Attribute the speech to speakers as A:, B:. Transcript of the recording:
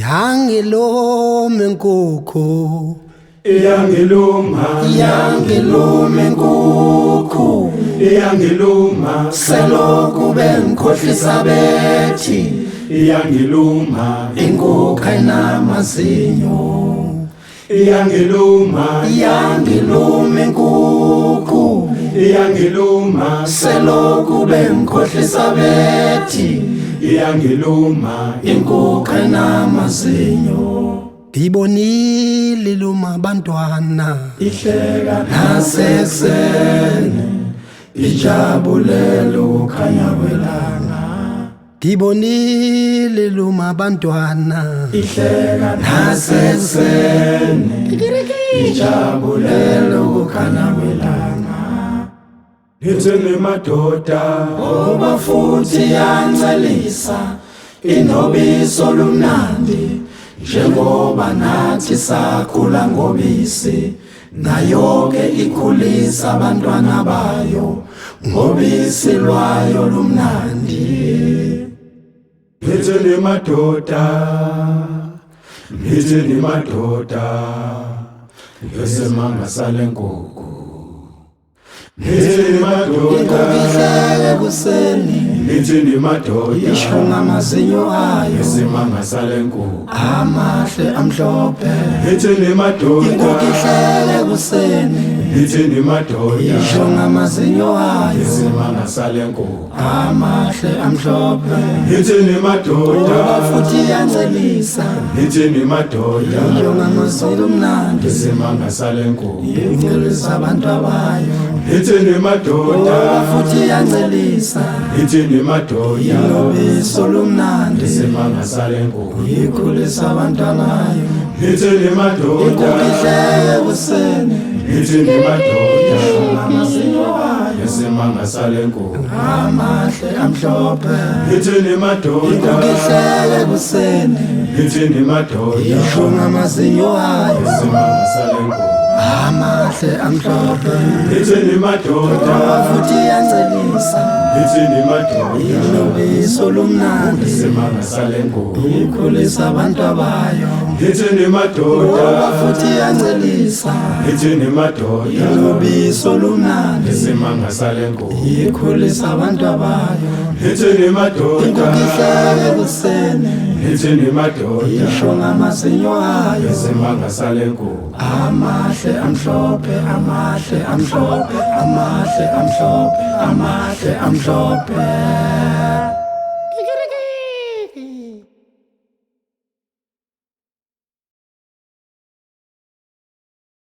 A: Yangiluma inkukhu,
B: iyangiluma
A: inkukhu,
B: iyangiluma
A: selokhu bengikhohlisa bethi
B: iyangiluma
A: inkukhu ayinamazinyo.
B: iyangiluma
A: Inkukhu
B: iyangiluma
A: selokhu bengikhohlisa bethi
B: iyangiluma
A: inkukhu ayinamazinyo. Ngibonile iluma abantwana
B: ihleka
A: nasekuseni ijabulela ukukhanya kwelanga. Ngibonile iluma abantwana
B: ihleka
A: nasekuseni
B: ijabulela ukukhanya kwelanga. Lithini madoda
A: ngoba futhi yancelisa inobiso lumnandi, njengoba nathi sakhula ngobisi, nayo-ke ikhulisa abantwana bayo ngobisi lwayo lumnandi.
B: Lithini madoda yosemanga sale nkukhu. Lithini madoda
A: Ihleke ekuseni
B: lithini madoda
A: isho ngamazinyo ayo
B: yosemanga sale nkukhu.
A: amahle amhlophe.
B: Lithini madoda
A: Ihleke ekuseni
B: lithini madoda
A: isho ngamazinyo ayo
B: yosemanga sale nkukhu.
A: amahle amhlophe.
B: Lithini madoda
A: Futhi yancelisa
B: lithini madoda
A: isho ngamazinyo amnandi,
B: yosemanga sale nkukhu.
A: ikhulisa abantu abayo.
B: Lithini madoda
A: Futhi yancelisa
B: lithini madoda
A: inobiso lumnandi,
B: yosemanga sale nkukhu.
A: ikhulisa abantwana bayo.
B: Lithini madoda
A: Ihleke ekuseni
B: lithini madoda
A: ngamazinyo ayo
B: yosemanga sale nkukhu.
A: amahle amhlophe.
B: Lithini madoda
A: Ihleke ekuseni
B: lithini madoda
A: isho ngamazinyo ayo
B: yosemanga sale nkukhu.
A: amahle amhlophe.
B: Lithini madoda
A: Futhi yancelisa
B: lithini madoda
A: inobiso lumnandi,
B: yosemanga sale nkukhu.
A: ikhulisa abantu abayo.
B: Lithini madoda
A: Futhi yancelisa
B: lithini madoda
A: inobiso lumnandi,
B: yosemanga sale nkukhu.
A: ikhulisa abantu abayo.
B: Lithini madoda
A: Ihleke ekuseni
B: lithini madoda
A: isho ngamazinyo ayo
B: yosemanga sale nkukhu.
A: amahle amhlophe, amahle amhlophe, amahle amhlophe, amahle amhlophe.